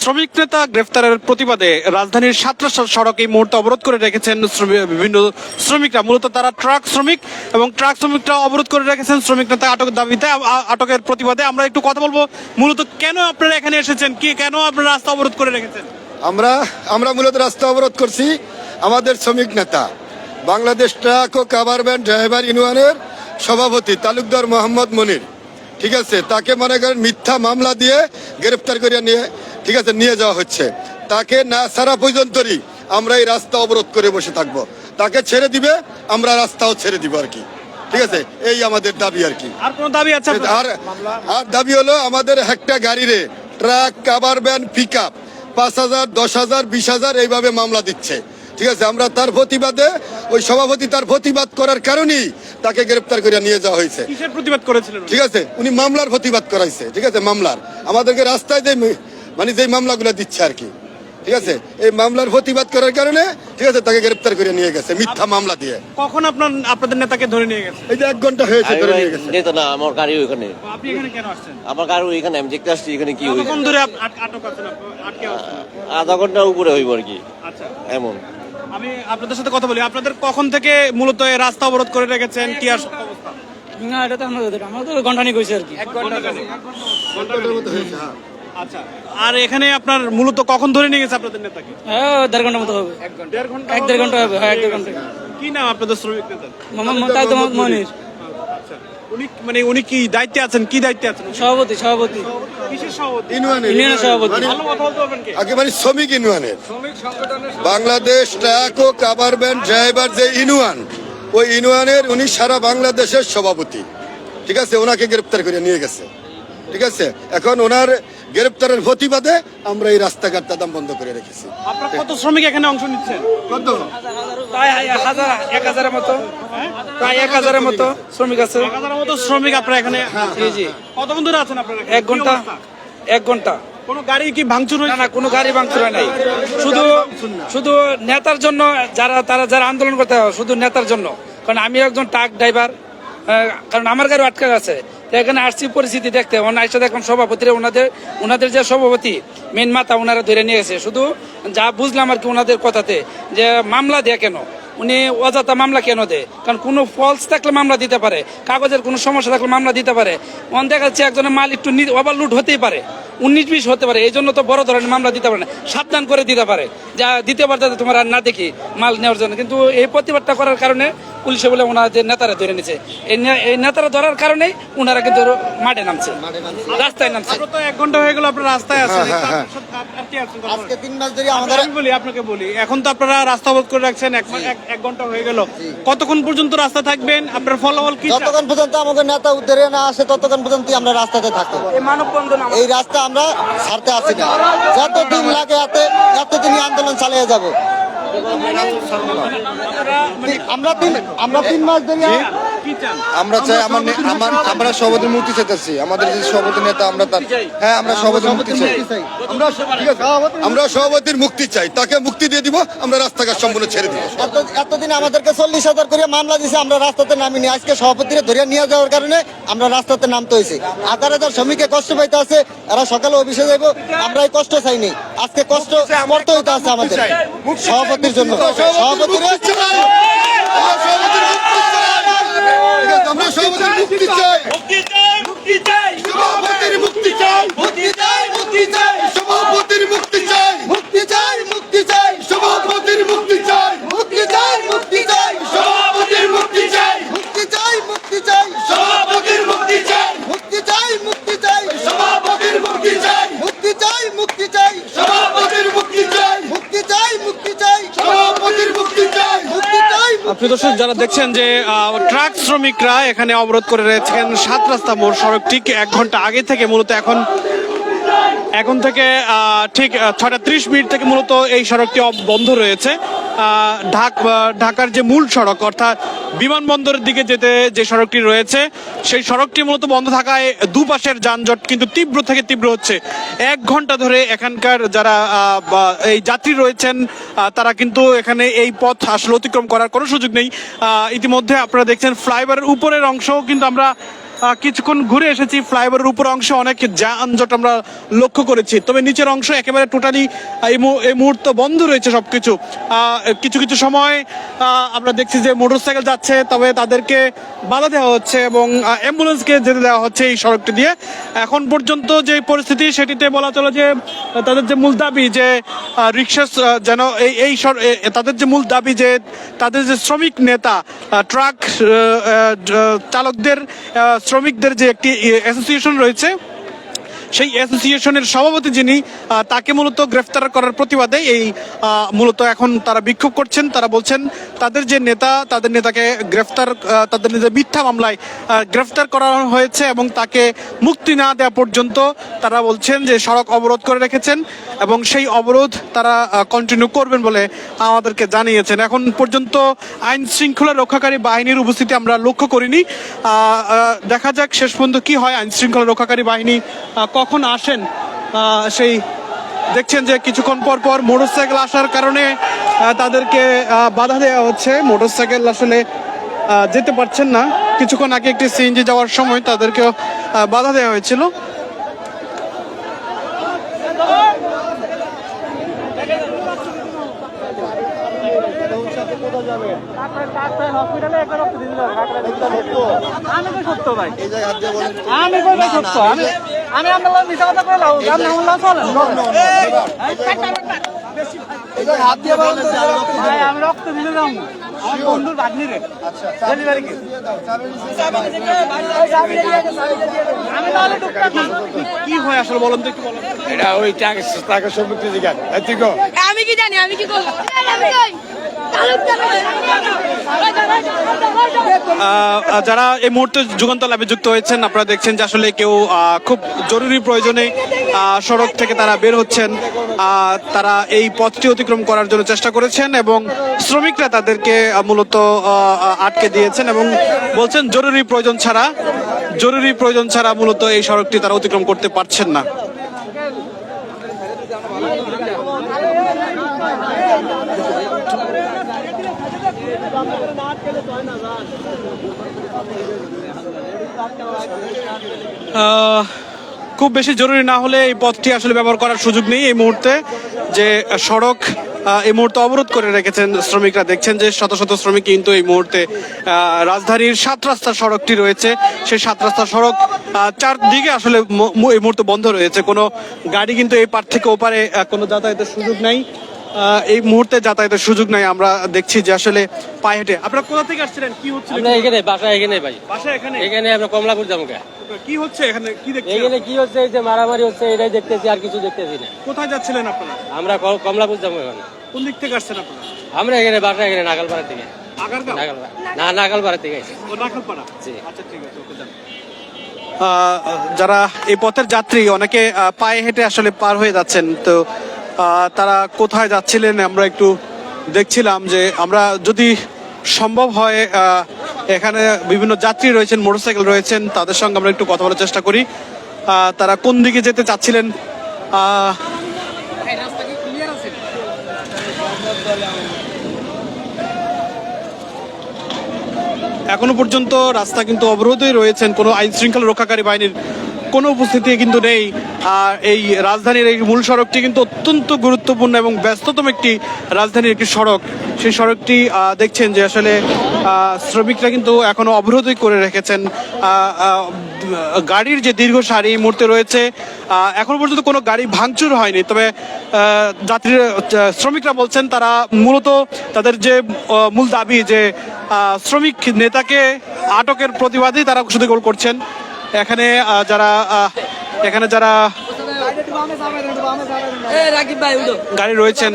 শ্রমিক নেতা গ্রেফতারের প্রতিবাদে রাজধানীর সাতরা সড়ক এই মুহূর্তে অবরোধ করে রেখেছেন বিভিন্ন শ্রমিকরা। মূলত তারা ট্রাক শ্রমিক এবং ট্রাক শ্রমিকরা অবরোধ করে রেখেছেন শ্রমিক নেতা আটকের দাবিতে, আটকের প্রতিবাদে। আমরা একটু কথা বলবো মূলত কেন আপনারা এখানে এসেছেন, কেন আপনারা রাস্তা অবরোধ করে রেখেছেন? আমরা মূলত রাস্তা অবরোধ করছি আমাদের শ্রমিক নেতা বাংলাদেশ ট্রাক ও কাভার ভ্যান ড্রাইভার ইউনিয়নের সভাপতি তালুকদার মোহাম্মদ মনির, ঠিক আছে, তাকে মনে করেন মিথ্যা মামলা দিয়ে গ্রেফতার করে নিয়ে, ঠিক আছে, নিয়ে যাওয়া হচ্ছে। তাকে না ছাড়া পর্যন্তই আমরা এই রাস্তা অবরোধ করে বসে থাকবো। তাকে ছেড়ে দিবে, আমরা রাস্তাও ছেড়ে দিব আর কি, ঠিক আছে। এই আমাদের দাবি আর কি। আর কোন দাবি আছে? আর দাবি হলো আমাদের একটা গাড়িরে truck cover van pick up 5,000, 10,000, 20,000 এইভাবে মামলা দিচ্ছে, ঠিক আছে। আমরা তার প্রতিবাদে, ওই সভাপতি তার প্রতিবাদ করার কারণেই তাকে গ্রেফতার করে নিয়ে যাওয়া হয়েছে। কিসের প্রতিবাদ করেছিলেন? ঠিক আছে, উনি মামলার প্রতিবাদ করাইছে, ঠিক আছে, মামলার। আমাদেরকে রাস্তায় যে যে মামলাগুলো দিচ্ছে আর কি, ঠিক আছে, এই মামলার প্রতিবাদ করার কারণে, ঠিক আছে, তাকে গ্রেফতার করে নিয়ে গেছে মিথ্যা মামলা দিয়ে। কখন আপনাদের নেতাকে ধরে নিয়ে গেছে? এই যে 1 ঘন্টা হয়েছে ধরে নিয়ে গেছে। নেতা না, আমার গাড়ি ওইখানে। আপনি এখানে কেন আসছেন? আমার গাড়ি ওইখানে, আমি দেখতে আসছি এখানে কি হয়েছে। কতক্ষণ ধরে আটক আছেন, আটকে আছেন? আধা ঘন্টার উপরে হইব আর কি। আচ্ছা, এমন আমি আপনাদের সাথে কথা বলি। আপনাদের কখন থেকে মূলত এই রাস্তা অবরোধ করে রেখেছেন, কি আর অবস্থা? না, এটা তো আমাদের ঘন্টানি কইছে আর কি। ঘন্টার মতো হয়েছে, হ্যাঁ। আচ্ছা, আর এখানে আপনার মূলত কখন ধরে নিয়ে গেছে আপনাদের নেতাকে? হ্যাঁ, 1.5 ঘন্টার মতো হবে। 1.5 ঘন্টা? 1.5 ঘন্টা হবে, হ্যাঁ, 1.5 ঘন্টা। কি নাম আপনাদের শ্রমিক নেতার? তাই তো মনির, আচ্ছা, উনি কি দায়িত্বে আছেন? কি দায়িত্বে আছেন? সভাপতি। কিসের সভাপতি? ইউনিয়নের সভাপতি। ভালো কথা বলতে পারবেন কি? একেবারে শ্রমিক ইউনিয়নের বাংলাদেশ ট্রাক ও কাভার ভ্যান ড্রাইভার যে ইউনিয়ন, ওই ইউনিয়নের উনি সারা বাংলাদেশের সভাপতি, ঠিক আছে। ওনাকে গ্রেপ্তার করে নিয়ে গেছে, ঠিক আছে। এখন ওনার গ্রেপ্তারের প্রতিবাদে আমরা এই রাস্তাঘাট দাম বন্ধ করে রেখেছি। আপনারা কত শ্রমিক এখানে অংশ নিচ্ছেন? কত? প্রায় 1,000-এর মতো, প্রায় 1,000-এর মতো শ্রমিক আছে। 1000-এর মতো শ্রমিক আপনারা এখানে? জি জি। কতক্ষণ ধরে আছেন আপনারা? 1 ঘন্টা। 1 ঘন্টা। কোনো গাড়ি কি ভাঙচুর না হয়েছে? না, কোনো গাড়ি ভাঙচুর হয় নাই। শুধু নেতার জন্য, যারা আন্দোলন করতে হয়, শুধু নেতার জন্য। কারণ আমি একজন ট্রাক ড্রাইভার, কারণ আমার গাড়ি আটকে আছে। তো এখানে আসছি পরিস্থিতি দেখতে। এসে দেখলাম সভাপতিরা, ওনাদের যে সভাপতি মেন মাথা, ওনারা ধরে নিয়ে গেছে। শুধু যা বুঝলাম আর কি ওনাদের কথাতে, যে মামলা দেয় কেন, উনি অযথা মামলা কেন দেয়? কারণ কোনো ফলস থাকলে মামলা দিতে পারে, কাগজের কোনো সমস্যা থাকলে মামলা দিতে পারে। দেখা যাচ্ছে একজনের মাল একটু ওভারলুড হতেই পারে, 19-20 হতে পারে। এই জন্য তো বড় ধরনের মামলা দিতে পারে না, সাবধান করে দিতে পারে, যা দিতে পারে যাতে তোমার আর না দেখি মাল নেওয়ার জন্য। কিন্তু এই প্রতিবাদটা করার কারণে পুলিশে বলে ওনাদের নেতারা ধরে নিছে। এই নেতারা ধরার কারণেই ওনারা কিন্তু মাঠে নামছে, রাস্তায় নামছে। আপনারা তো 1 ঘন্টা হয়ে গেল আপনারা রাস্তায় আছেন। আজকে 3 মাস ধরে আমাদের, আমি আপনাকে বলি, এখন তো আপনারা রাস্তা অবরোধ করে রাখছেন, 1 ঘন্টা হয়ে গেল। কতক্ষণ পর্যন্ত রাস্তা থাকবেন? আপনার ফলাফল কি? যতক্ষণ পর্যন্ত আমাদের নেতা উদ্ধারে না আসে ততক্ষণ পর্যন্ত আমরা রাস্তাতে থাকবো। এই রাস্তা আমরা ছাড়তে আসি না, যতদিন লাগে এতদিনই আন্দোলন চালিয়ে যাব। আমরা 3 মাস ধরে কি চান? আমরা চাই আমরা সভাপতির মুক্তি চাইতেছি। আমাদের যে সভাপতি নেতা, আমরা তার, হ্যাঁ, আমরা সভাপতির মুক্তি চাই। আমরা সভাপতির মুক্তি চাই, তাকে মুক্তি দিয়ে দিব। আমরা রাস্তাঘাট সম্পূর্ণ ছেড়ে দিব। এতদিন আমাদেরকে 40,000 করে মামলা দিয়েছে, আমরা রাস্তাতে নামিনি। আজকে সভাপতিরে ধরে নিয়ে যাওয়ার কারণে আমরা রাস্তাতে নামতে হয়েছে। 1,000 শ্রমিকে কষ্ট পাইতে আছে, এরা সকালে অফিসে যাইব। আমরা এই কষ্ট চাইনি, আজকে কষ্ট করতে হইতে আছে আমাদের সভাপতির জন্য। আমরা সভাপতির মুক্তি চাই, সভাপতির মুক্তি চাই, সভাপতির মুক্তি চাই, সভাপতির মুক্তি চাই, সভাপতির মুক্তি চাই, সভাপতির মুক্তি চাই, সভাপতির মুক্তি চাই, সভাপতির মুক্তি চাই, সভাপতির মুক্তি চাই। প্রিয় দর্শক, যারা দেখছেন যে ট্রাক শ্রমিকরা এখানে অবরোধ করে রয়েছেন 7 রাস্তা মোড় সড়ক, ঠিক 1 ঘন্টা আগে থেকে মূলত এখন থেকে ঠিক 6:30 থেকে মূলত এই সড়কটি বন্ধ রয়েছে। ঢাকার যে মূল সড়ক, অর্থাৎ বিমানবন্দরের দিকে যেতে যে সড়কটি রয়েছে, সেই সড়কটি মূলত বন্ধ থাকায় দুপাশের যানজট কিন্তু তীব্র থেকে তীব্র হচ্ছে। 1 ঘন্টা ধরে এখানকার যারা এই যাত্রী রয়েছেন, তারা কিন্তু এখানে এই পথ আসলে অতিক্রম করার কোনো সুযোগ নেই। ইতিমধ্যে আপনারা দেখছেন ফ্লাইওভারের উপরের অংশও কিন্তু আমরা কিছুক্ষণ ঘুরে এসেছি, ফ্লাইওভারের উপর অংশে অনেক যানজট আমরা লক্ষ্য করেছি, তবে নিচের অংশ একেবারে টোটালি এই মুহূর্তে বন্ধ রয়েছে সবকিছু। কিছু কিছু সময় আমরা দেখছি যে মোটরসাইকেল যাচ্ছে, তবে তাদেরকে বাধা দেওয়া হচ্ছে এবং অ্যাম্বুলেন্সকে যেতে দেওয়া হচ্ছে এই সড়কটি দিয়ে। এখন পর্যন্ত যে পরিস্থিতি সেটিতে বলা চলে যে তাদের যে মূল দাবি যে রিক্সা যেন তাদের যে মূল দাবি যে তাদের যে শ্রমিক নেতা ট্রাক চালকদের শ্রমিকদের যে একটি অ্যাসোসিয়েশন রয়েছে, সেই অ্যাসোসিয়েশনের সভাপতি যিনি, তাকে মূলত গ্রেফতার করার প্রতিবাদে মূলত এখন তারা বিক্ষোভ করছেন। তারা বলছেন তাদের যে নেতা, তাদের নেতাকে তাদের নেতা মিথ্যা মামলায় গ্রেফতার করা হয়েছে এবং তাকে মুক্তি না দেওয়া পর্যন্ত তারা বলছেন যে সড়ক অবরোধ করে রেখেছেন এবং সেই অবরোধ তারা কন্টিনিউ করবেন বলে আমাদেরকে জানিয়েছেন। এখন পর্যন্ত আইন শৃঙ্খলা রক্ষাকারী বাহিনীর উপস্থিতি আমরা লক্ষ্য করিনি। দেখা যাক শেষ পর্যন্ত কি হয়। আইন শৃঙ্খলা রক্ষাকারী বাহিনী কখন আসেন সেই দেখছেন যে কিছুক্ষণ পর পর মোটরসাইকেল আসার কারণে তাদেরকে বাধা দেওয়া হচ্ছে। মোটরসাইকেল আসলে যেতে পারছেন না। কিছুক্ষণ আগে একটি সিএনজি যাওয়ার সময় তাদেরকেও বাধা দেওয়া হয়েছিল। কি হয় আসলে বলেন তো, একটু বলেন। এটা ওই টাকা সম্পত্তি জিজ্ঞাসা আমি কি জানি, আমি কি করবো? যারা এই মুহূর্তে যুগান্তর লাভে যুক্ত হয়েছেন, আপনারা দেখছেন যে আসলে কেউ খুব জরুরি প্রয়োজনে সড়ক থেকে তারা বের হচ্ছেন। তারা এই পথটি অতিক্রম করার জন্য চেষ্টা করেছেন এবং শ্রমিকরা তাদেরকে মূলত আটকে দিয়েছেন এবং বলছেন জরুরি প্রয়োজন ছাড়া মূলত এই সড়কটি তারা অতিক্রম করতে পারছেন না। খুব বেশি জরুরি না হলে এই পথটি আসলে ব্যবহার করার সুযোগ নেই। এই মুহূর্তে যে সড়ক এই মুহূর্তে অবরোধ করে রেখেছেন শ্রমিকরা, দেখছেন যে শত শত শ্রমিক কিন্তু এই মুহূর্তে রাজধানীর 7 রাস্তার সড়কটি রয়েছে, সেই 7 রাস্তার সড়ক চারদিকে আসলে এই মুহূর্তে বন্ধ রয়েছে। কোনো গাড়ি কিন্তু এই পার থেকে ওপারে কোনো যাতায়াতের সুযোগ নাই। এই মুহূর্তে যাতায়াতের সুযোগ নাই। আমরা দেখছি যে আসলে পায়ে হেঁটে। আপনারা কোথা থেকে আসছিলেন? কি হচ্ছে এখানে বাসা এখানে ভাই, বাসা এখানে? এখানে আমরা কমলাপুর যাবো। কি হচ্ছে এখানে? কি দেখছেন এখানে? কি হচ্ছে? এই যে মারামারি হচ্ছে, এটাই দেখতেছি, আর কিছু দেখতেছি না। কোথায় যাচ্ছিলেন আপনারা? আমরা কমলাপুর যাবো এখন। কোন দিক থেকে আসছেন আপনারা? আমরা এখানে বাসা এখানে নাগালপাড়ার দিকে। আগারগাঁও? না, নাগালপাড়ার দিকে আছি। ও নাখালপাড়া। জি। আচ্ছা ঠিক আছে, ওকে যান। যারা এই পথের যাত্রী অনেকে পায়ে হেঁটে আসলে পার হয়ে যাচ্ছেন, তো তারা কোথায় যাচ্ছিলেন আমরা একটু দেখছিলাম যে আমরা যদি সম্ভব হয় এখানে বিভিন্ন যাত্রী রয়েছেন, মোটরসাইকেল রয়েছেন, তাদের সঙ্গে আমরা একটু কথা বলার চেষ্টা করি। তারা কোন দিকে যেতে চাচ্ছিলেন? এখনো পর্যন্ত রাস্তা কিন্তু অবরোধই রয়েছেন, কোনো আইন শৃঙ্খলা রক্ষাকারী বাহিনীর কোনো উপস্থিতি কিন্তু নেই। আর এই রাজধানীর এই মূল সড়কটি কিন্তু অত্যন্ত গুরুত্বপূর্ণ এবং ব্যস্ততম একটি রাজধানীর একটি সড়ক। সেই সড়কটি দেখছেন যে আসলে শ্রমিকরা কিন্তু এখনো অবরোধই করে রেখেছেন। গাড়ির যে দীর্ঘ সারি এই মুহূর্তে রয়েছে, এখনো পর্যন্ত কোনো গাড়ি ভাঙচুর হয়নি, তবে শ্রমিকরা বলছেন তারা মূলত তাদের যে মূল দাবি যে শ্রমিক নেতাকে আটকের প্রতিবাদে তারা সুদীকরণ করছেন। এখানে যারা গাড়ি রয়েছেন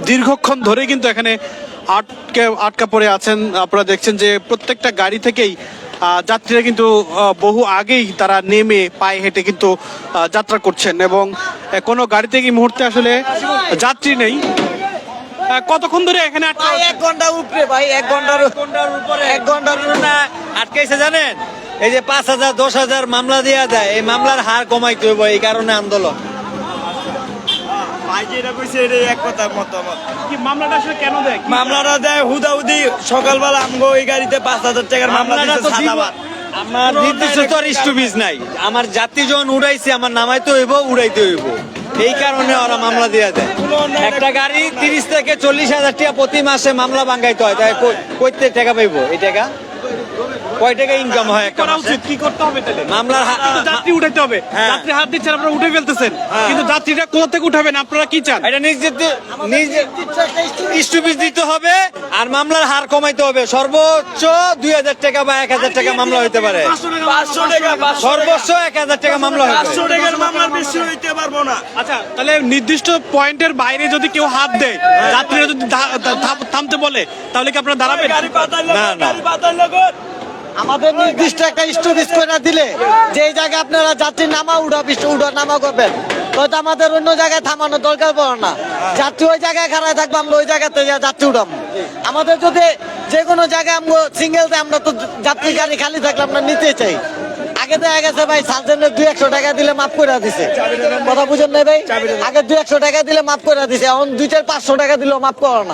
দীর্ঘক্ষণ ধরে কিন্তু এখানে আটকা পড়ে আছেন। আপনারা দেখছেন যে প্রত্যেকটা গাড়ি থেকেই যাত্রীরা কিন্তু বহু আগেই তারা নেমে পায়ে হেঁটে কিন্তু যাত্রা করছেন এবং কোনো গাড়ি থেকে এই মুহূর্তে আসলে যাত্রী নেই। কতক্ষণ ধরে এখানে 1 ঘন্টার উপরে ভাই, 1 ঘন্টার উপরে 1 ঘন্টার না আটকাইছে জানেন। এই যে 5,000 10,000 মামলা দেয়া যায়, এই মামলার হার কমাইতে হবে, এই কারণে আন্দোলন। ভাই যেটা কইছে এটা এক কথা মতামত। কি মামলাটা আসলে কেন দেয়? মামলাটা দেয় হুদাহুদি, সকালবেলা আমগো এই গাড়িতে 5,000 টাকার মামলা দিতে সাদাবাদ। আমার নির্দিষ্ট তো আর স্টপিজ নাই, আমার যাত্রী যখন উড়াইছে আমার নামাইতে হইব, উড়াইতে হইব, এই কারণে ওরা মামলা দিয়ে দেয়। একটা গাড়ি 30 থেকে 40,000 টাকা প্রতি মাসে মামলা ভাঙাইতে হয়, তাই কইতে টাকা পাইবো? এই টাকা কয় টাকা ইনকাম হয় একটা করা মাসে? উচিত, কি করতে হবে তাহলে? মামলার কিন্তু যাত্রী উঠাইতে হবে, হ্যাঁ। যাত্রী হাত দিচ্ছেন আপনারা উঠে ফেলতেছেন, কিন্তু যাত্রীরা কোথা থেকে উঠাবেন? আপনারা কি চান? এটা স্টপিজ দিতে হবে আর মামলার হার কমাইতে হবে। সর্বোচ্চ 2,000 টাকা বা 1,000 টাকা মামলা হইতে পারে, সর্বোচ্চ 1,000 টাকা মামলা হইতে পারে। আচ্ছা, তাহলে নির্দিষ্ট পয়েন্টের বাইরে যদি কেউ হাত দেয়, যাত্রীরা যদি থামতে বলে, তাহলে কি আপনারা দাঁড়াবেন? না না, আমাদের নির্দিষ্ট একটা স্টপেজ করে দিলে যে এই জায়গায় আপনারা যাত্রী নামা উঠা নামা করবেন, হয়তো আমাদের অন্য জায়গায় থামানোর দরকার পড়ে না। যাত্রী ওই জায়গায় খাড়ায় থাকবো, আমরা ওই জায়গাতে যাত্রী উঠাম। আমাদের যদি যে কোনো জায়গায় আমরা সিঙ্গেল দেয়, আমরা তো যাত্রী গাড়ি খালি থাকলে আমরা নিতে চাই। আগে দেখা গেছে ভাই সার্জেন্টের 200 টাকা দিলে মাফ করে দিছে, কথা বুঝেন নাই ভাই? আগে 200 টাকা দিলে মাফ করে দিছে, এখন 200-500 টাকা দিলেও মাফ করে না।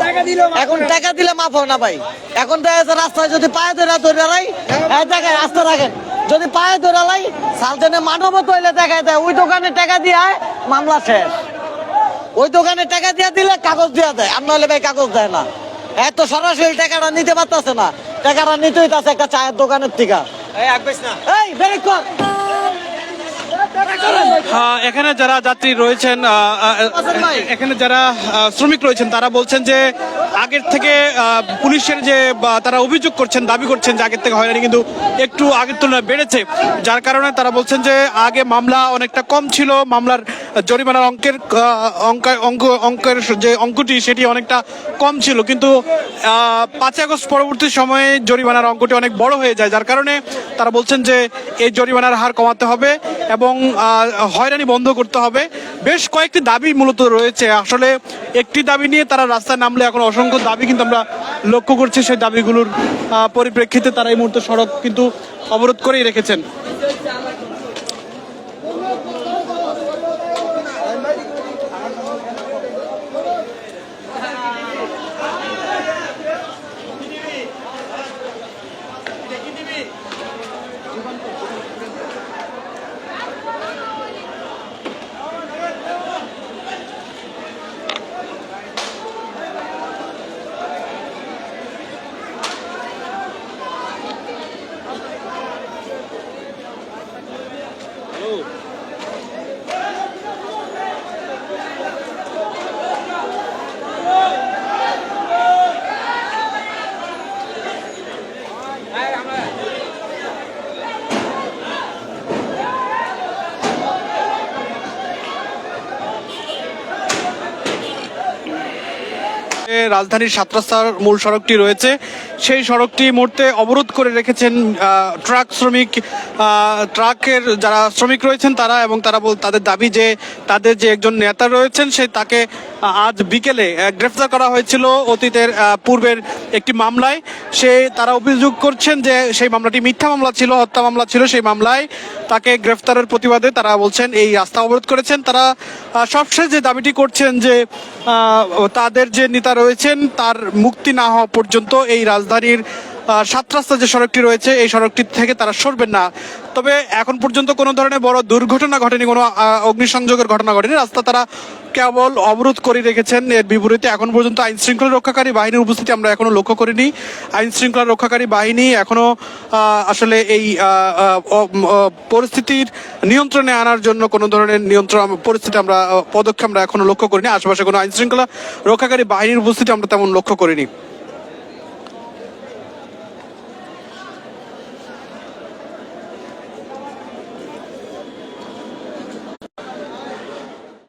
এখন টাকা দিলে মাফ হয় না ভাই। এখন দেখা যাচ্ছে রাস্তায় যদি পায়ে ধরে লাই, হ্যাঁ দেখেন রাস্তা রাখেন, যদি পায়ে ধরে লাই সার্জেন্টের মানবত হইলে দেখায় দেয়, ওই দোকানে টাকা দিয়ে মামলা শেষ। ওই দোকানে টাকা দিয়ে দিলে কাগজ দেওয়া দেয়, আর নাহলে ভাই কাগজ দেয় না। এত সরাসরি টাকাটা নিতে পারতেছে না, টাকাটা নিতে হইতাছে একটা চায়ের দোকানের থেকে। এই ব্রেক কর। এখানে যারা যাত্রী রয়েছেন, এখানে যারা শ্রমিক রয়েছেন, তারা বলছেন যে আগের থেকে পুলিশের যে তারা অভিযোগ করছেন, দাবি করছেন যে আগের থেকে হয়রানি কিন্তু একটু আগের তুলনায় বেড়েছে, যার কারণে তারা বলছেন যে আগে মামলা অনেকটা কম ছিল, মামলার জরিমানার অঙ্কের যে অঙ্কটি সেটি অনেকটা কম ছিল, কিন্তু 5 আগস্ট পরবর্তী সময়ে জরিমানার অঙ্কটি অনেক বড় হয়ে যায়, যার কারণে তারা বলছেন যে এই জরিমানার হার কমাতে হবে এবং হয়রানি বন্ধ করতে হবে। বেশ কয়েকটি দাবি মূলত রয়েছে, আসলে একটি দাবি নিয়ে তারা রাস্তায় নামলে এখন অসংখ্য দাবি কিন্তু আমরা লক্ষ্য করছি। সেই দাবিগুলোর পরিপ্রেক্ষিতে তারা এই মুহূর্তে সড়ক কিন্তু অবরোধ করেই রেখেছেন। রাজধানীর 7 রাস্তার মূল সড়কটি রয়েছে, সেই সড়কটি মুহূর্তে অবরোধ করে রেখেছেন ট্রাক শ্রমিক, ট্রাকের যারা শ্রমিক রয়েছেন তারা, এবং তারা তাদের দাবি যে তাদের যে একজন নেতা রয়েছেন সে তাকে আজ বিকেলে গ্রেফতার করা হয়েছিল অতীতের পূর্বের একটি মামলায়। তারা অভিযোগ করছেন যে সেই মামলাটি মিথ্যা মামলা ছিল, হত্যা মামলা ছিল। সেই মামলায় তাকে গ্রেফতারের প্রতিবাদে তারা বলছেন এই রাস্তা অবরোধ করেছেন। তারা সবশেষ যে দাবিটি করছেন যে তাদের যে নেতা রয়েছেন তার মুক্তি না হওয়া পর্যন্ত এই রাজধানীর 7 রাস্তা যে সড়কটি রয়েছে এই সড়কটি থেকে তারা সরবেন না। তবে এখন পর্যন্ত কোনো ধরনের বড় দুর্ঘটনা ঘটেনি, কোনো অগ্নিসংযোগের ঘটনা ঘটেনি, রাস্তা তারা কেবল অবরোধ করে রেখেছেন। এর বিপরীতে এখন পর্যন্ত আইন শৃঙ্খলা রক্ষাকারী বাহিনীর উপস্থিতি আমরা এখনো লক্ষ্য করিনি। আইন শৃঙ্খলা রক্ষাকারী বাহিনী এখনো আসলে এই পরিস্থিতির নিয়ন্ত্রণে আনার জন্য কোনো ধরনের পরিস্থিতি আমরা পদক্ষেপ আমরা এখনো লক্ষ্য করিনি। আশেপাশে কোনো আইন শৃঙ্খলা রক্ষাকারী বাহিনীর উপস্থিতি আমরা তেমন লক্ষ্য করিনি।